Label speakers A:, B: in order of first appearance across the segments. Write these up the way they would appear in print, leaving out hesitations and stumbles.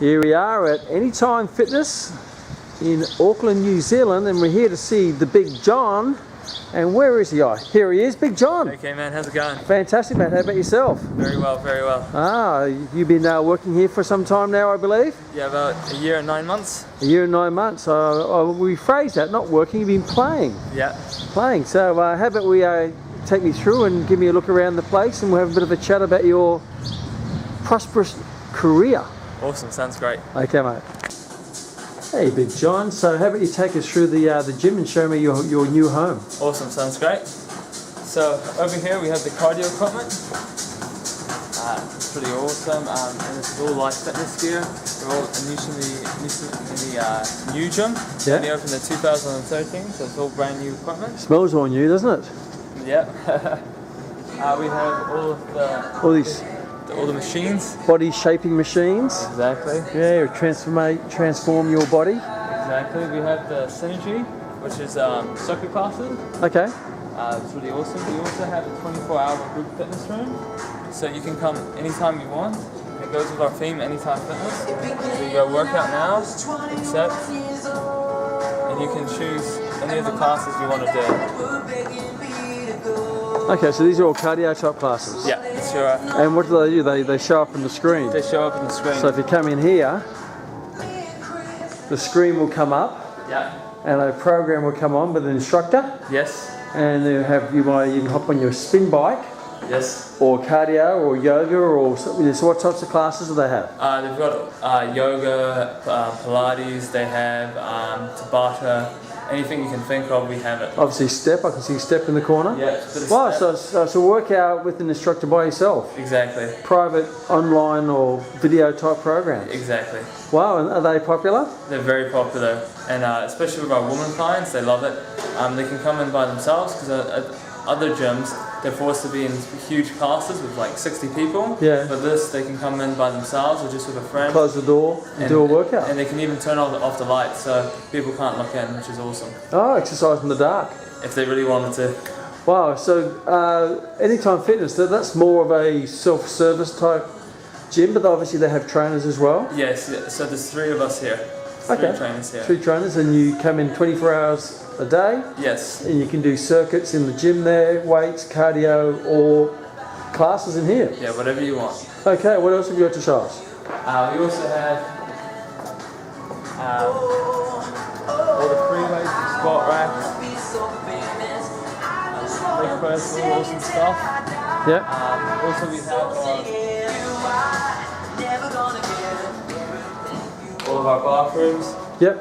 A: Here we are at Anytime Fitness in Auckland, New Zealand, and we're here to see the Big John. And where is he? Oh, here he is, Big John.
B: Hey Kman, how's it going?
A: Fantastic, mate. How about yourself?
B: Very well, very well.
A: Ah, you've been working here for some time now, I believe?
B: Yeah, about a year and 9 months.
A: A year and 9 months. We rephrase that, not working, you've been playing.
B: Yeah.
A: Playing. So how about we take me through and give me a look around the place, and we'll have a bit of a chat about your prosperous career.
B: Awesome, sounds great.
A: Okay, mate. Hey, Big John. So how about you take us through the gym and show me your new home?
B: Awesome, sounds great. So over here we have the cardio equipment. It's pretty awesome, and this is all light fitness gear. They're all in the new gym.
A: Yeah.
B: We opened in 2013, so it's all brand new equipment.
A: Smells all new, doesn't it?
B: Yeah. We have all of all the machines.
A: Body shaping machines.
B: Exactly.
A: Yeah, transform your body.
B: Exactly. We have the Synergy, which is circuit classes.
A: Okay.
B: It's really awesome. We also have a 24-hour group fitness room, so you can come anytime you want. It goes with our theme, Anytime Fitness. So you go work out now, accept, and you can choose any of the classes you want to do.
A: Okay, so these are all cardio type classes?
B: Yeah, sure.
A: And what do? They show up on the screen?
B: They show up on the screen.
A: So if you come in here, the screen will come up.
B: Yeah.
A: And a program will come on with an instructor.
B: Yes.
A: And you can hop on your spin bike.
B: Yes.
A: Or cardio or yoga or something. So what types of classes do they have?
B: They've got yoga, Pilates, they have Tabata. Anything you can think of, we have it.
A: Obviously step, I can see step in the corner.
B: Yeah.
A: Wow, so work out with an instructor by yourself.
B: Exactly.
A: Private, online or video type programs.
B: Exactly.
A: Wow, and are they popular?
B: They're very popular, and especially with our women clients, they love it. They can come in by themselves, because at other gyms, they're forced to be in huge classes with like 60 people.
A: Yeah.
B: But this, they can come in by themselves or just with a friend.
A: Close the door and do a workout.
B: And they can even turn off the lights so people can't look in, which is awesome.
A: Oh, exercise in the dark.
B: If they really wanted to.
A: Wow, so Anytime Fitness, that's more of a self-service type gym, but obviously they have trainers as well?
B: Yes, yeah. So there's 3 of us here.
A: Okay.
B: 3 trainers here.
A: 3 trainers, and you come in 24 hours a day?
B: Yes.
A: And you can do circuits in the gym there, weights, cardio, or classes in here?
B: Yeah, whatever you want.
A: Okay, what else have you got to show us?
B: We also have all the free weights, squat racks, leg press, all awesome stuff.
A: Yeah.
B: Also we have all of our bathrooms.
A: Yep.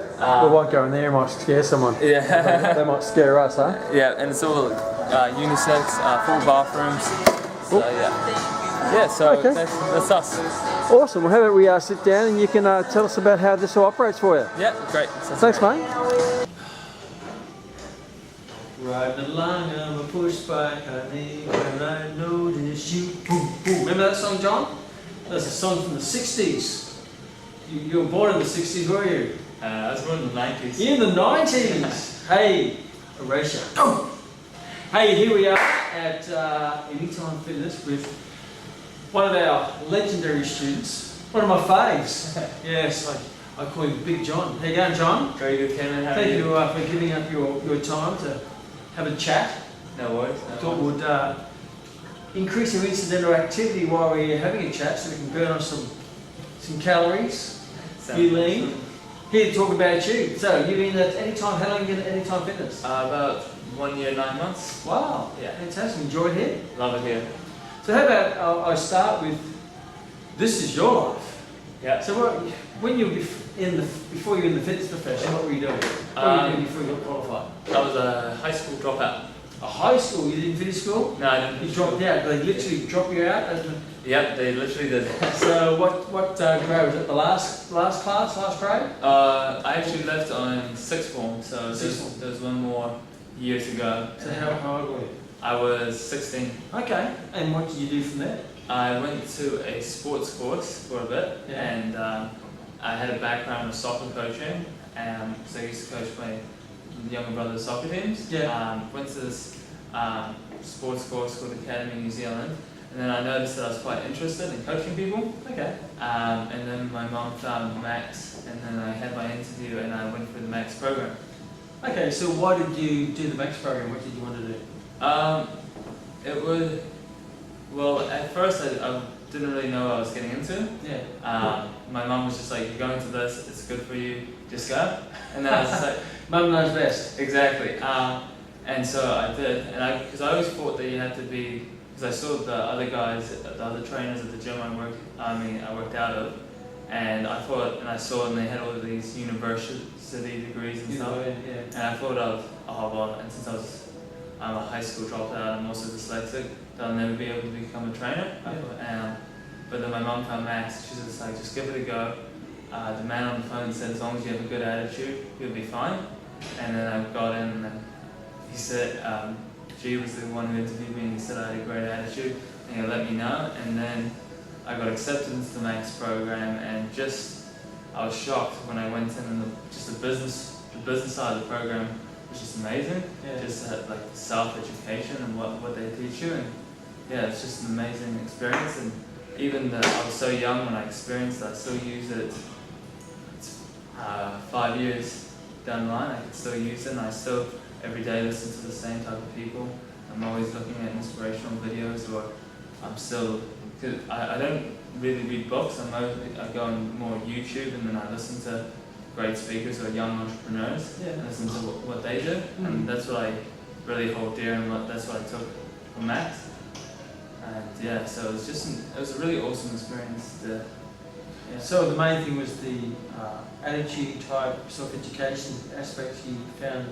A: We won't go in there, it might scare someone.
B: Yeah.
A: They might scare us, huh?
B: Yeah, and it's all unisex, full bathrooms. So yeah, so
A: okay.
B: that's us.
A: Awesome. Well, how about we sit down and you can tell us about how this all operates for you.
B: Yeah, great.
A: Thanks, mate. Riding along on a push bike, honey, when I notice you. Boom, boom. Remember that song, John? That's a song from the 60s. You were born in the 60s, were you?
B: I was born in the 90s.
A: In the 90s! Hey, Erasure. Oh. Hey, here we are at Anytime Fitness with one of our legendary students, one of my faves. Yes, I call him Big John. How you going, John?
B: Very good, Kman. How are
A: Thank
B: you?
A: you for giving up your time to have a chat.
B: No worries.
A: I thought we'd increase your incidental activity while we're having a chat so we can burn off some calories. You lean. Here to talk about you. So you've been at Anytime, how long have you been at Anytime Fitness?
B: About 1 year, 9 months.
A: Wow,
B: Yeah.
A: fantastic. Enjoy it here?
B: Love it here.
A: So how about I start with, this is your life.
B: Yeah.
A: So when you were before you were in the fitness profession, what were you doing? What were you doing before you got qualified?
B: I was a high school dropout.
A: A high school? You didn't finish school?
B: No, I didn't.
A: You dropped out. They literally drop you out?
B: Yep, they literally did.
A: So what grade was it? The last class, last grade?
B: I actually left on 6th form, so there was 1 more year to go.
A: So how old were you?
B: I was 16.
A: Okay, and what did you do from there?
B: I went to a sports course for a bit,
A: Yeah.
B: and I had a background with soccer coaching, so I used to coach my younger brother's soccer teams.
A: Yeah.
B: Went to this sports course called Academy New Zealand, And then I noticed that I was quite interested in coaching people.
A: Okay.
B: And then my mom found Max, and then I had my interview and I went for the Max program.
A: Okay, so why did you do the Max program? What did you want to do?
B: It was, well, at first I didn't really know what I was getting into.
A: Yeah.
B: My mom was just like, you're going to this, it's good for you, just go. And then I was just like,
A: Mum knows best.
B: exactly. And so I did, and because I always thought that you had to be, because I saw the other guys, the other trainers at the gym I worked out of, and I thought, and I saw, and they had all of these university degrees and stuff,
A: Yeah.
B: and I thought of, oh well, and since I'm a high school dropout, I'm also dyslexic, that I'll never be able to become a trainer.
A: Yeah.
B: But then my mum found Max, she's just like, just give it a go. The man on the phone said, as long as you have a good attitude, you'll be fine. And then I got in, and then he said, G was the one who interviewed me, and he said I had a great attitude, and he let me know. And then I got accepted into the Max program, and I was shocked when I went in, and the business side of the program was just amazing.
A: Yeah.
B: Just like the self-education and what they teach you, and yeah, it's just an amazing experience. And even though I was so young when I experienced it, I still use it. 5 years down the line, I can still use it, and I still every day listen to the same type of people. I'm always looking at inspirational videos, or I'm still, cause I don't really read books. I go on more YouTube, and then I listen to great speakers or young entrepreneurs, and listen to what they do, and that's what I really hold dear, and that's what I took from Max. And yeah, so it was a really awesome experience. Yeah.
A: So the main thing was the attitude type, self-education aspects you found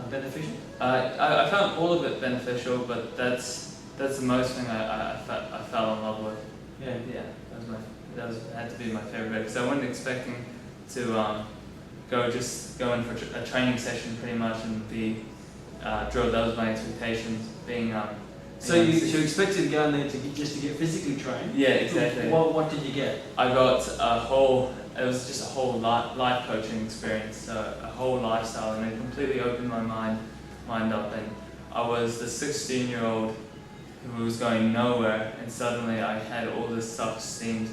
A: beneficial?
B: I found all of it beneficial, but that's the most thing I fell in love with.
A: Yeah.
B: That had to be my favorite bit, because I wasn't expecting to go in for a training session pretty much and be drilled. That was my expectations, being
A: So you expected to go in there just to get physically trained?
B: Yeah, exactly.
A: What did you get?
B: I got it was just a whole life coaching experience, a whole lifestyle, and it completely opened my mind up. And I was the 16-year-old who was going nowhere, and suddenly I had all this self-esteem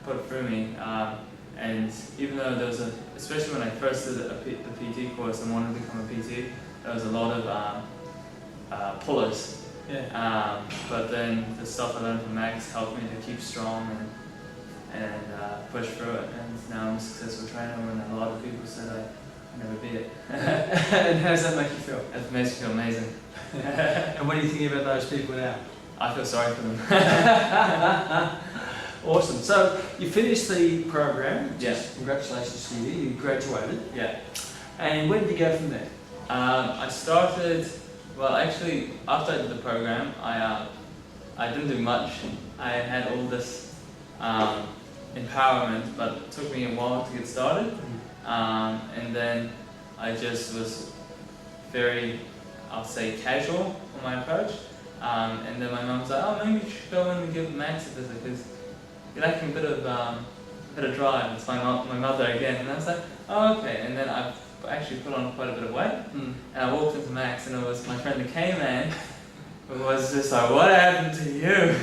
B: put through me. And even though there was especially when I first did the PT course and wanted to become a PT, there was a lot of pullers.
A: Yeah.
B: But then the stuff I learned from Max helped me to keep strong and push through it. And now I'm a successful trainer, and a lot of people said I'd never be it.
A: And how does that make you feel?
B: It makes me feel amazing.
A: And what do you think about those people now?
B: I feel sorry for them.
A: Awesome. So you finished the program.
B: Yes.
A: Congratulations to you. You graduated.
B: Yeah.
A: And where did you go from there?
B: I started. Well, actually, after I did the program, I didn't do much. I had all this empowerment, but it took me a while to get started. And then I just was very, I'll say, casual on my approach. And then my mum was like, "Oh, maybe you should go in and give Max a visit, because you're lacking a bit of drive." It's my mother again, and I was like, "Oh, okay." And then I actually put on quite a bit of weight, and I walked into Max, and it was my friend the Kman, who was just like, "What happened to you?"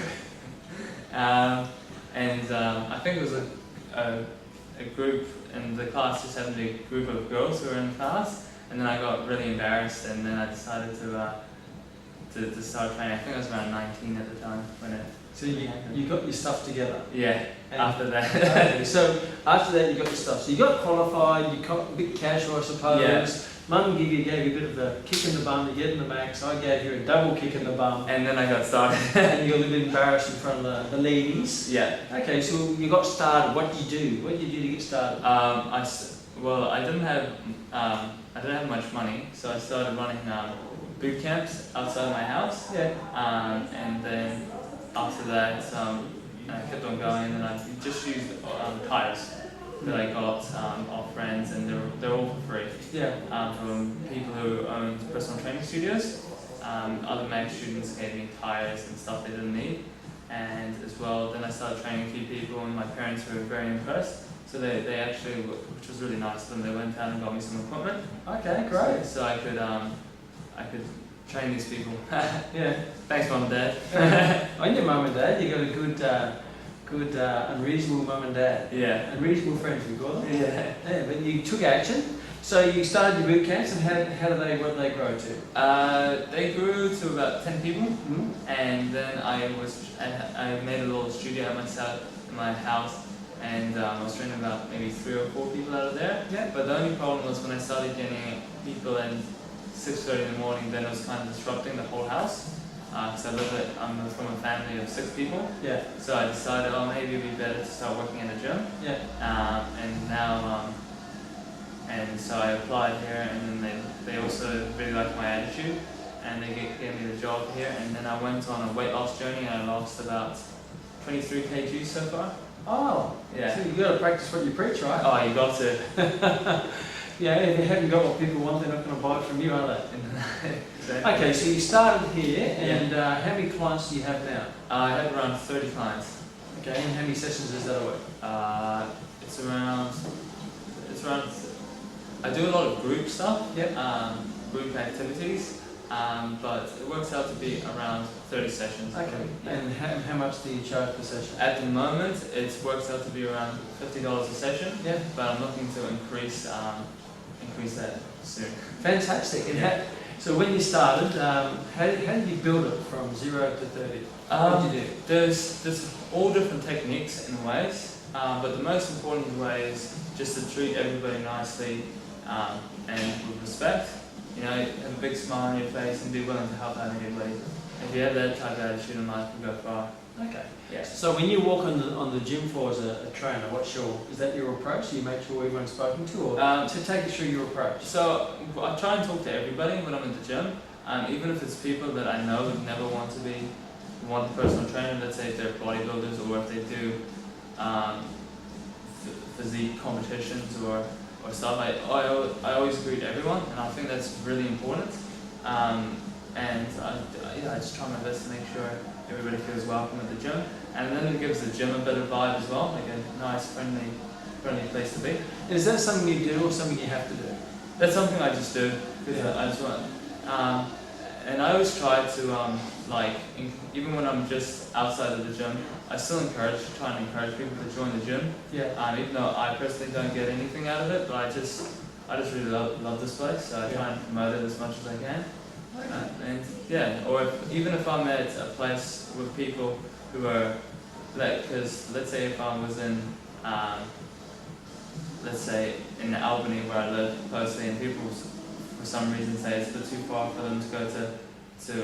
B: I think it was a group in the class, just happened to be a group of girls who were in the class, and then I got really embarrassed, and then I decided to start training. I think I was around 19 at the time when it.
A: So you got your stuff together?
B: Yeah,
A: and
B: after that.
A: Okay, so after that you got your stuff. So you got qualified, you got a bit casual, I suppose.
B: Yeah.
A: Mum gave you a bit of a kick in the bum to get in the Max. I gave you a double kick in the bum.
B: And then I got started.
A: And you got a little bit embarrassed in front of the ladies.
B: Yeah.
A: Okay, so you got started. What did you do? What did you do to get started?
B: I didn't have much money, so I started running boot camps outside my house.
A: Yeah.
B: And then after that, I kept on going, and I just used tires that I got off friends, and they're all for free.
A: Yeah.
B: From people who own personal training studios. Other Max students gave me tires and stuff they didn't need. And as well, then I started training a few people, and my parents were very impressed. So they actually, which was really nice of them, they went out and got me some equipment.
A: Okay, great.
B: So I could train these people.
A: Yeah.
B: Thanks, Mum and Dad.
A: On your mum and dad, you got a good, unreasonable mum and dad.
B: Yeah.
A: Unreasonable friends, we call them.
B: Yeah.
A: Yeah, but you took action. So you started your boot camps, and what did they grow to?
B: They grew to about 10 people,
A: Mm-hmm.
B: and then I made a little studio at my house, and I was training about maybe 3 or 4 people out of there.
A: Yeah.
B: But the only problem was when I started getting people in 6:30 in the morning, then it was kind of disrupting the whole house. Because I'm from a family of 6 people.
A: Yeah.
B: So I decided, maybe it'd be better to start working in a gym.
A: Yeah.
B: And now, and so I applied here, and then they also really liked my attitude, and they gave me the job here. And then I went on a weight loss journey, and I lost about 23 kg so far.
A: Oh.
B: Yeah.
A: So you got to practice what you preach, right?
B: Oh, you got to.
A: Yeah. If you haven't got what people want, they're not going to buy it from you, are they?
B: Exactly.
A: Okay. So you started here, and how many clients do you have now?
B: I have around 30 clients.
A: Okay. And how many sessions is that a week?
B: It's around. I do a lot of group stuff.
A: Yep.
B: Group activities. But it works out to be around 30 sessions.
A: Okay. And how much do you charge per session?
B: At the moment, it works out to be around $50 a session.
A: Yeah.
B: But I'm looking to increase that soon.
A: Fantastic. And so when you started, how did you build it from 0 to 30? What did you do?
B: There's all different techniques and ways, but the most important way is just to treat everybody nicely and with respect. You know, have a big smile on your face and be willing to help out anybody. If you have that type of attitude in life, you can go far.
A: Okay.
B: Yeah.
A: So when you walk on the gym floor as a trainer, is that your approach? Do you make sure everyone's spoken to, or to take us through your approach?
B: So I try and talk to everybody when I'm in the gym, even if it's people that I know would never want the personal trainer. Let's say if they're bodybuilders, or if they do physique competitions or stuff. I always greet everyone, and I think that's really important. And I just try my best to make sure everybody feels welcome at the gym, and then it gives the gym a better vibe as well, like a nice, friendly place to be.
A: And is that something you do, or something you have to do?
B: That's something I just do because I just want. And I always try to even when I'm just outside of the gym, I still try and encourage people to join the gym.
A: Yeah.
B: Even though I personally don't get anything out of it, but I just really love this place, so I try and promote it as much as I can. Even if I'm at a place with people who are, because let's say if I was in, let's say in Albany where I live closely, and people for some reason say it's a bit too far for them to go to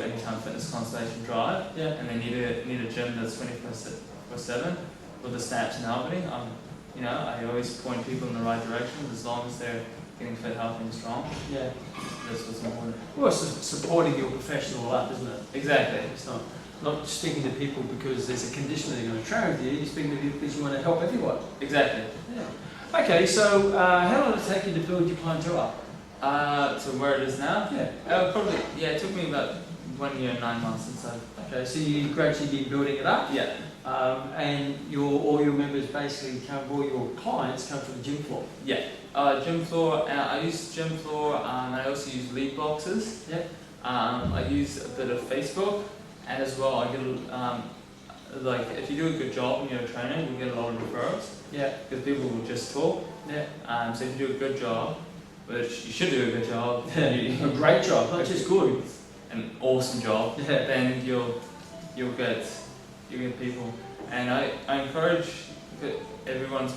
B: Anytime Fitness Constellation Drive, and they need a gym that's 24/7 with the snaps in Albany. I always point people in the right direction as long as they're getting fit, healthy, and strong.
A: Yeah.
B: That's what's important.
A: Well, it's supporting your professional life, isn't it?
B: Exactly.
A: It's not speaking to people because there's a condition they're going to train with you. You're speaking to people because you want to help everyone.
B: Exactly.
A: Yeah. Okay, so how long did it take you to build your clientele up?
B: To where it is now?
A: Yeah.
B: It took me about 1 year and 9 months since
A: Okay, so you gradually been building it up?
B: Yeah.
A: And all your members basically all your clients come from the gym floor?
B: Yeah. Gym floor, I use gym floor, and I also use lead boxes.
A: Yeah.
B: I use a bit of Facebook, and as well I get, if you do a good job and you're a trainer, you get a lot of referrals.
A: Yeah.
B: Because people will just talk.
A: Yeah.
B: So if you do a good job, which you should do a good job.
A: A great job, not just good.
B: An awesome job.
A: Yeah.
B: Then you'll get people, and I encourage everyone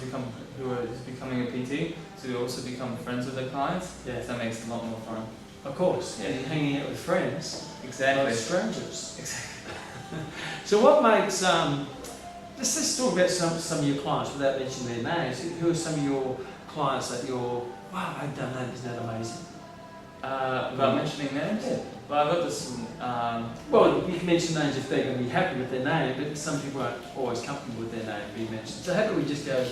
B: who is becoming a PT to also become friends with their clients.
A: Yeah.
B: That makes it a lot more fun.
A: Of course.
B: Yeah.
A: And hanging out with friends.
B: Exactly.
A: Not strangers.
B: Exactly.
A: So what makes let's talk about some of your clients without mentioning their names. Who are some of your clients that wow, I've done that, isn't that amazing?
B: Without mentioning names?
A: Yeah.
B: Well, I've got this.
A: Well, you can mention names if they're going to be happy with their name, but some people aren't always comfortable with their name being mentioned. So how about we just go?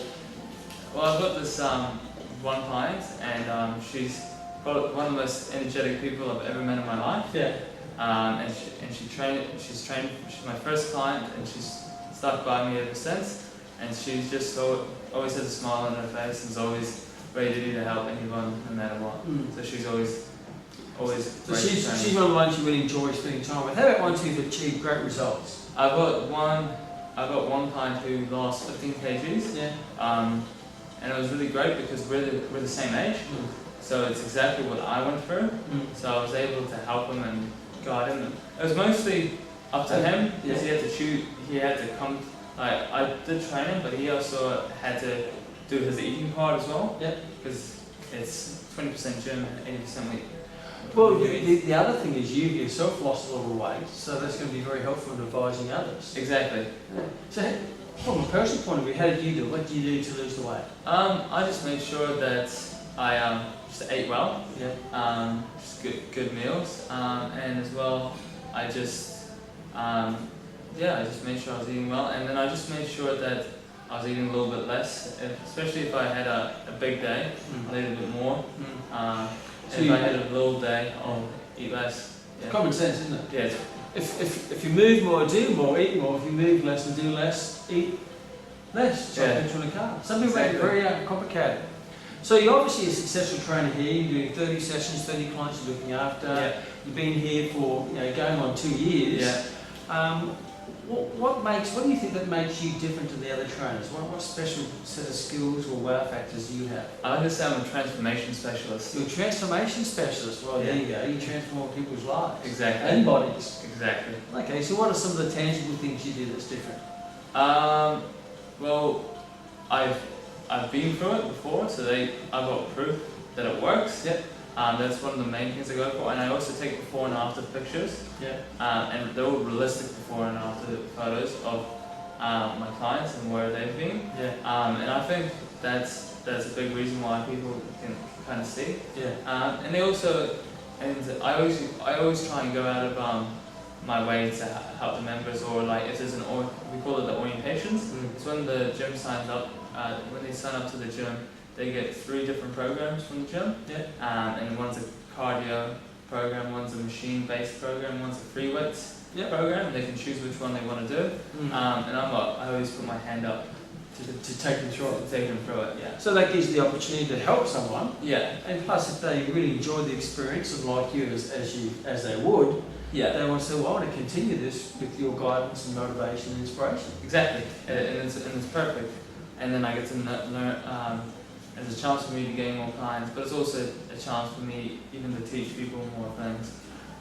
B: Well, I've got this one client, and she's probably one of the most energetic people I've ever met in my life.
A: Yeah.
B: She's my first client, and she's stuck by me ever since. And she's just always has a smile on her face, and is always ready to help anyone, no matter what. So she's always always
A: So
B: great
A: she's
B: training.
A: one of the ones you really enjoy spending time with. How about ones who've achieved great results?
B: I've got one client who lost 15 kgs.
A: Yeah.
B: And it was really great because we're the same age. So it's exactly what I went through. So I was able to help him and guide him. It was mostly up to him because he had to choose. He had to come. I did train him, but he also had to do his eating part as well.
A: Yeah.
B: Because it's 20% gym, 80% weight.
A: Well, the other thing is you yourself lost a lot of weight, so that's going to be very helpful in advising others.
B: Exactly.
A: Yeah. So from a personal point of view, how did you do it? What did you do to lose the weight?
B: I just made sure that I just ate well.
A: Yeah.
B: Just good meals, and as well, I just made sure I was eating well, and then I just made sure that I was eating a little bit less, especially if I had a big day, I'll eat a bit more.
A: So
B: if I had a little day, I'll eat less. Yeah.
A: Common sense, isn't it?
B: Yeah.
A: If you move more, do more, eat more. If you move less and do less, eat less. So petrol and carbs. Some people make it very complicated. So you're obviously a successful trainer here. You're doing 30 sessions, 30 clients you're looking after.
B: Yeah.
A: You've been here for going on 2 years.
B: Yeah.
A: What do you think that makes you different to the other trainers? What special set of skills or wow factors do you have?
B: I like to say I'm a transformation specialist.
A: You're a transformation specialist. Well, there you go. You transform people's lives.
B: Exactly.
A: And bodies.
B: Exactly.
A: Okay, so what are some of the tangible things you do that's different?
B: Well, I've been through it before, so I've got proof that it works.
A: Yep.
B: That's one of the main things I go for, and I also take before and after pictures.
A: Yeah.
B: And they're all realistic before and after photos of my clients and where they've been.
A: Yeah.
B: And I think that's a big reason why people can kind of see.
A: Yeah.
B: And they also, and I always try and go out of my way to help the members, or like if there's we call it the orientations. It's when the gym signs up, when they sign up to the gym, they get 3 different programs from the gym.
A: Yeah.
B: And one's a cardio program, one's a machine-based program, one's a free weights program. They can choose which one they want to do. And I always put my hand up
A: to take them through it.
B: Take them through it. Yeah.
A: So that gives you the opportunity to help someone.
B: Yeah.
A: And plus, if they really enjoy the experience and like you as they would, they want to say, well, I want to continue this with your guidance and motivation and inspiration.
B: Exactly. And it's perfect. And then I get to learn. It's a chance for me to gain more clients, but it's also a chance for me even to teach people more things.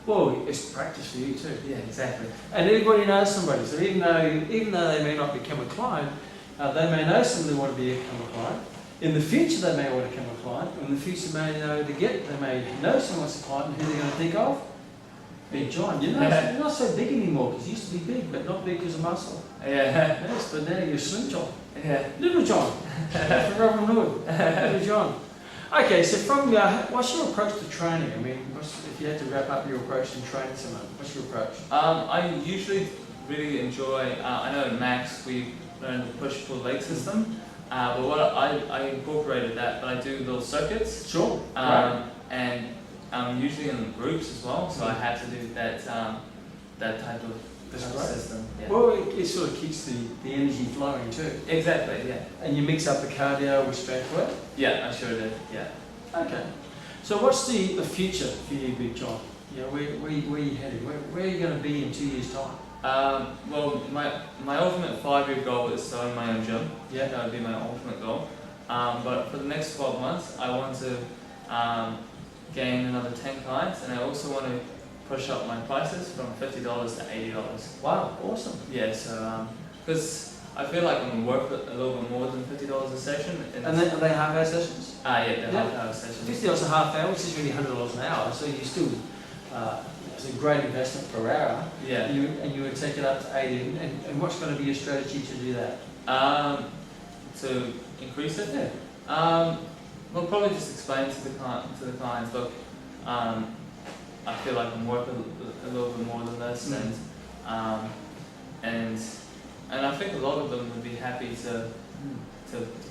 A: Well, it's practice for you too.
B: Yeah, exactly.
A: And everybody knows somebody, so even though they may not become a client, they may know someone they want to become a client. In the future, they may want to become a client. In the future, they may know someone's a client, and who they're going to think of? Big John. You're not so big anymore, because you used to be big, but not big as a muscle.
B: Yeah.
A: Yes, but now you're Slim John.
B: Yeah.
A: Little John. From Robin Hood. Little John. Okay, so from what's your approach to training? I mean, if you had to wrap up your approach to training someone, what's your approach?
B: I usually really enjoy. I know at Max we learned the push-pull leg system, but what I incorporated that, but I do little circuits.
A: Sure.
B: And I'm usually in groups as well, so I have to do that type of system. Yeah.
A: Well, it sort of keeps the energy flowing too.
B: Exactly, yeah.
A: And you mix up the cardio with strength work?
B: Yeah, I sure did, yeah.
A: Okay. So what's the future for you, Big John? You know, where are you heading? Where are you going to be in 2 years' time?
B: Well, my ultimate 5-year goal is to own my own gym.
A: Yeah.
B: That would be my ultimate goal. But for the next 12 months, I want to gain another 10 clients, and I also want to push up my prices from $50 to $80.
A: Wow, awesome.
B: Yeah, so because I feel like I'm worth a little bit more than $50 a session.
A: And are they half-hour sessions?
B: Yeah, they're half-hour sessions.
A: $50 a half hour, which is really $100 an hour, so you still, it's a great investment per hour.
B: Yeah.
A: And you would take it up to 80, and what's going to be your strategy to do that?
B: To increase it?
A: Yeah.
B: We'll probably just explain to the clients, look, I feel like I'm worth a little bit more than this, and I think a lot of them would be happy to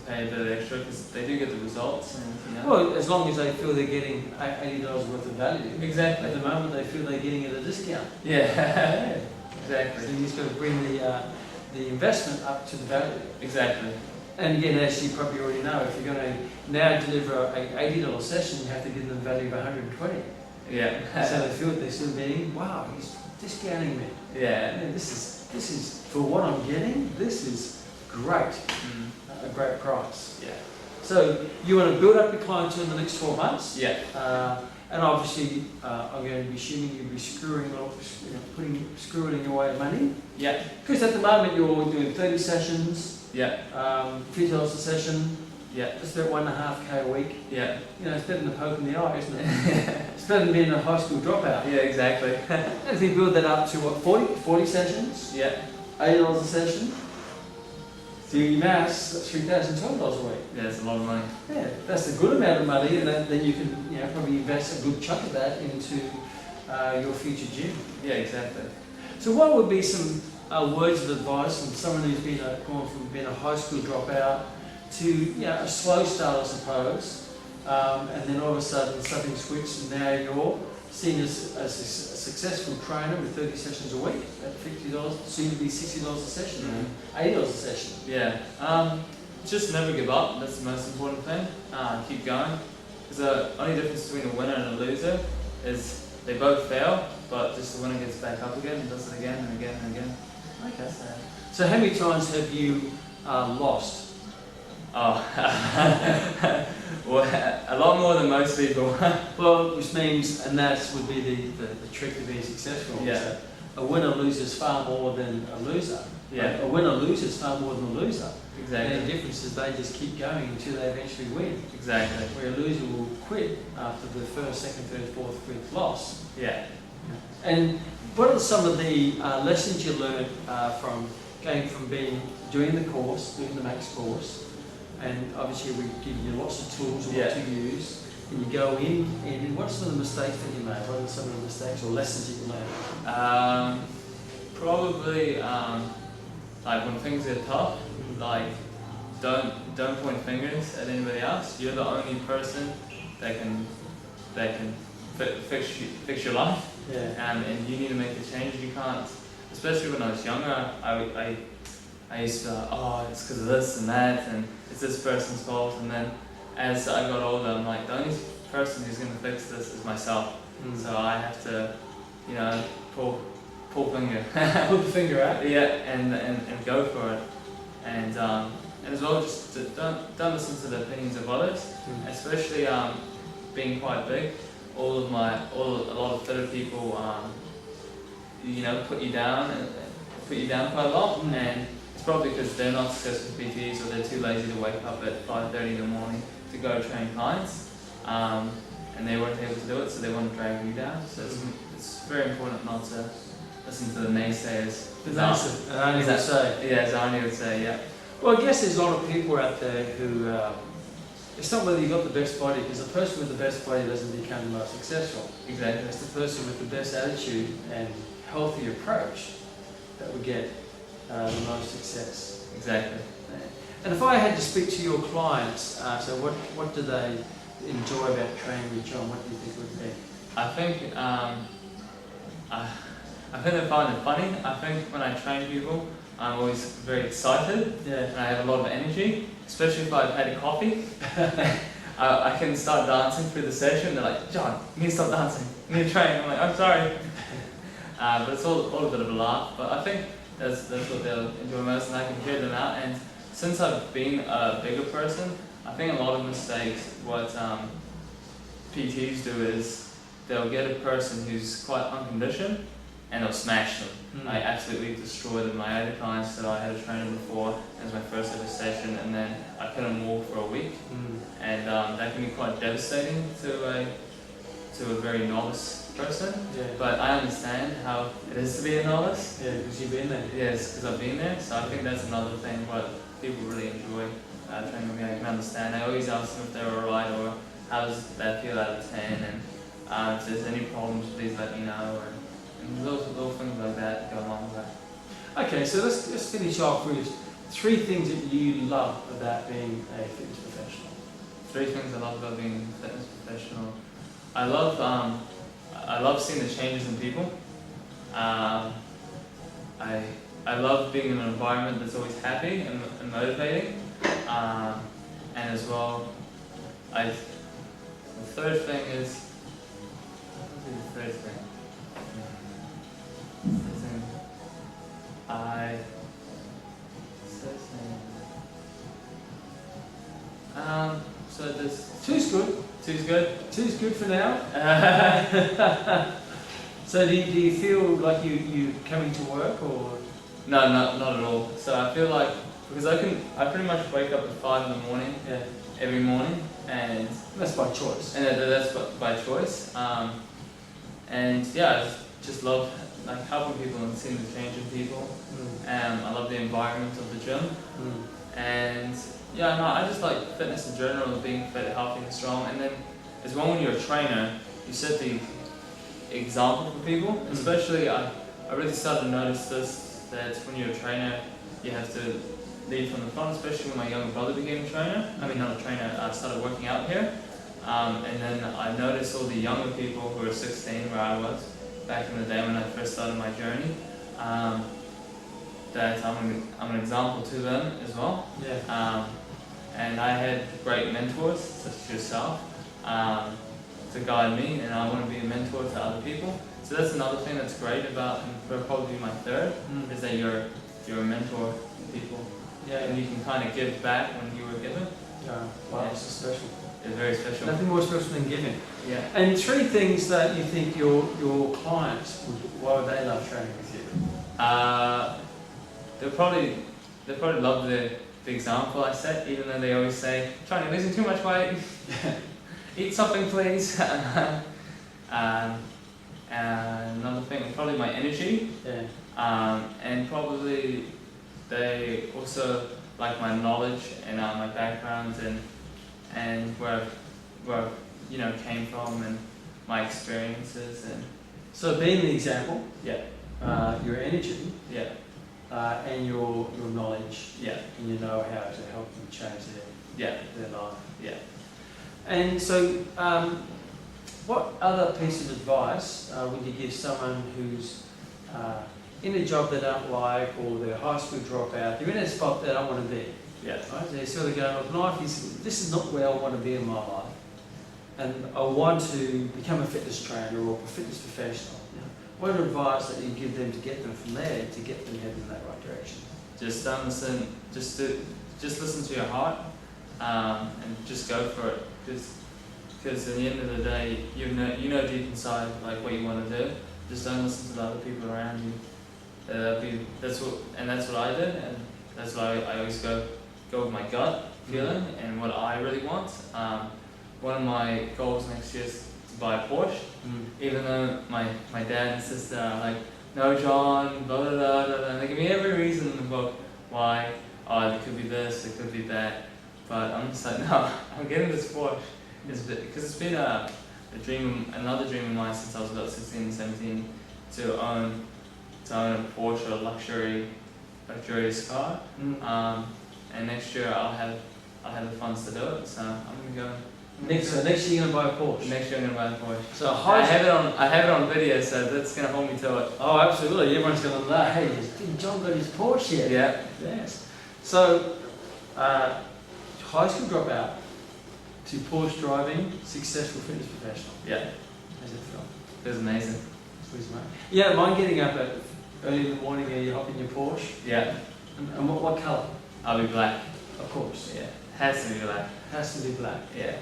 B: pay a bit extra because they do get the results. And,
A: Well, as long as they feel they're getting $80 worth of value.
B: Exactly.
A: At the moment, they feel they're getting it at a discount.
B: Yeah. Exactly.
A: So you just got to bring the investment up to the value.
B: Exactly.
A: And again, as you probably already know, if you're going to now deliver an $80 session, you have to give them the value of $120.
B: Yeah.
A: So they feel they're sort of being, wow, he's discounting me.
B: Yeah.
A: Yeah, this is for what I'm getting. This is great, a great price.
B: Yeah.
A: So you want to build up your clientele in the next 12 months.
B: Yeah.
A: And obviously, I'm going to be assuming you'll be screwing in your way of money.
B: Yeah.
A: Because at the moment you're doing 30 sessions,
B: Yeah.
A: $50 a session.
B: Yeah.
A: That's about $1.5K a week.
B: Yeah.
A: You know, it's better than a poke in the eye, isn't it? It's better than being a high school dropout.
B: Yeah, exactly.
A: And if you build that up to what, 40 sessions,
B: Yeah.
A: $80 a session, do your maths, that's $3,012 a week.
B: Yeah, it's a lot of money.
A: Yeah, that's a good amount of money, and then you can, you know, probably invest a good chunk of that into your future gym.
B: Yeah, exactly.
A: So what would be some words of advice from someone who's been gone from being a high school dropout to, you know, a slow start, I suppose, and then all of a sudden something switched, and now you're seen as a successful trainer with 30 sessions a week at $50, soon to be $60 a session, $80 a session.
B: Yeah. Just never give up. That's the most important thing. Keep going. Because the only difference between a winner and a loser is they both fail, but just the winner gets back up again and does it again and again and again.
A: Okay. So how many times have you lost?
B: Oh, well, a lot more than most people.
A: Well, which means, and that would be the trick to being successful.
B: Yeah.
A: So a winner loses far more than a loser.
B: Yeah.
A: A winner loses far more than a loser.
B: Exactly.
A: And the difference is they just keep going until they eventually win.
B: Exactly.
A: Where a loser will quit after the first, second, third, fourth, fifth loss.
B: Yeah.
A: And what are some of the lessons you learned from going from doing the course, doing the Max course, and obviously we give you lots of tools of what to use, and you go in, and what are some of the mistakes that you made? What are some of the mistakes or lessons you learned?
B: Probably like when things get tough, like don't point fingers at anybody else. You're the only person that can fix your life.
A: Yeah.
B: And you need to make the change. You can't, especially when I was younger. I used to, it's because of this and that, and it's this person's fault. And then as I got older, I'm like, the only person who's going to fix this is myself. So I have to, you know, pull finger.
A: Put the finger out.
B: Yeah, and go for it. And as well, just don't listen to the opinions of others, especially being quite big. A lot of fitter people, you know, put you down quite a lot, and it's probably because they're not successful PTs or they're too lazy to wake up at 5:30 in the morning to go train clients, and they weren't able to do it, so they want to drag you down. So it's very important not to listen to the naysayers.
A: As Arnie would say.
B: Yeah, as Arnie would say, yeah.
A: Well, I guess there's a lot of people out there who, it's not whether you've got the best body, because the person with the best body doesn't become the most successful.
B: Exactly.
A: It's the person with the best attitude and healthy approach that would get the most success.
B: Exactly.
A: And if I had to speak to your clients, so what do they enjoy about training with John? What do you think it would be?
B: I think they find it funny. I think when I train people, I'm always very excited, and I have a lot of energy, especially if I've had a coffee. I can start dancing through the session. They're like, John, you need to stop dancing. You need to train. I'm like, I'm sorry. But it's all a bit of a laugh. But I think that's what they'll enjoy most, and I can hear them out. And since I've been a bigger person, I think a lot of mistakes, what PTs do is they'll get a person who's quite unconditioned, and they'll smash them. I absolutely destroy them. I had clients that I had a trainer before, it was my first ever session, and then I couldn't walk for a week. And that can be quite devastating to a very novice person. But I understand how it is to be a novice.
A: Yeah, because you've been there.
B: Yes, because I've been there. So I think that's another thing what people really enjoy training with me. I can understand. I always ask them if they're alright, or how does that feel out of 10, and if there's any problems, please let me know. And little things like that go along with that.
A: Okay, so let's finish off with 3 things that you love about being a fitness professional.
B: 3 things I love about being a fitness professional. I love seeing the changes in people. I love being in an environment that's always happy and motivating. And as well, the third thing is the first thing. First thing. So there's
A: Two's good.
B: two's good.
A: Two's good for now. So do you feel like you coming to work or?
B: No, not at all. So I feel like because I pretty much wake up at 5 in the morning
A: Yeah.
B: every morning, and
A: That's by choice.
B: that's by choice. And yeah, I just love like helping people and seeing the change in people. I love the environment of the gym, and yeah, no, I just like fitness in general, being fit, healthy, and strong. And then as well, when you're a trainer, you set the example for people. Especially, I really started to notice this, that when you're a trainer, you have to lead from the front. Especially when my younger brother became a trainer. I mean, not a trainer. I started working out here, and then I noticed all the younger people who were 16, where I was back in the day when I first started my journey. That I'm an example to them as well.
A: Yeah.
B: And I had great mentors, such as yourself, to guide me, and I want to be a mentor to other people. So that's another thing that's great about, and will probably be my third, is that you're a mentor to people.
A: Yeah.
B: And you can kind of give back when you were given.
A: Yeah. Wow,
B: Yeah.
A: this is special.
B: It's very special.
A: Nothing more special than giving.
B: Yeah.
A: And 3 things that you think your clients why would they love training with you?
B: They'll probably love the example I set, even though they always say, "Trying to lose too much weight. Eat something, please." And another thing, probably my energy.
A: Yeah.
B: And probably they also like my knowledge and my background and where I've came from and my experiences and
A: So being the example,
B: yeah,
A: your energy,
B: yeah,
A: and your knowledge,
B: yeah,
A: and your know-how to help them change
B: yeah,
A: their life.
B: yeah.
A: And so, what other piece of advice would you give someone who's in a job they don't like, or they're a high school dropout, they're in a spot they don't want to be,
B: Yeah.
A: right? They're sort of going, life is, this is not where I want to be in my life, and I want to become a fitness trainer or a fitness professional. What advice that you give them to get them from there to get them heading in that right direction?
B: Just listen. Just listen to your heart, and just go for it. Because at the end of the day, you know deep inside like what you want to do. Just don't listen to the other people around you. That's what I did, and that's why I always go with my gut feeling and what I really want. One of my goals next year is to buy a Porsche. Even though my dad and sister are like, "No, John, blah blah blah blah," and they give me every reason in the book why. Oh, it could be this, it could be that. But I'm just like, no, I'm getting this Porsche. Because it's been another dream of mine since I was about 16 and 17 to own a Porsche, a luxurious car. And next year I'll have the funds to do it. So I'm gonna go.
A: Next year you're going to buy a Porsche.
B: Next year I'm gonna buy a Porsche.
A: So
B: I have it on video, so that's gonna hold me to it.
A: Oh, absolutely. Everyone's going to know, hey, has John got his Porsche yet?
B: Yeah.
A: Yes. So, high school dropout to Porsche driving, successful fitness professional.
B: Yeah.
A: How's it feel?
B: It was amazing.
A: Please, mate. You don't mind getting up at early in the morning and you hop in your Porsche?
B: Yeah.
A: And what colour?
B: I'll be black.
A: Of course.
B: Yeah. Has to be black.
A: Has to be black.
B: Yeah.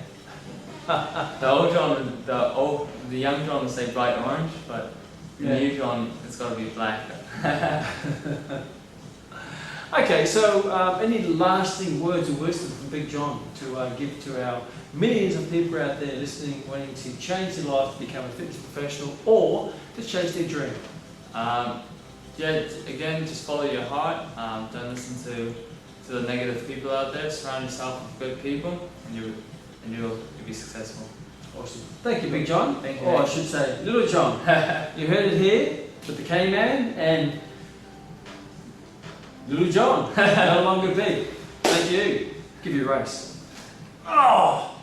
B: The young John will say bright orange, but the new John, it's got to be black.
A: Okay, so any lasting words of wisdom from Big John to give to our millions of people out there listening, wanting to change their life, to become a fitness professional, or to chase their dream?
B: Again, just follow your heart. Don't listen to the negative people out there. Surround yourself with good people, and you'll be successful.
A: Awesome. Thank you, Big John.
B: Thank you.
A: Or I should say, Little John. You heard it here with the Kman and Little John. No longer big. Thank you. Give you a race. Oh!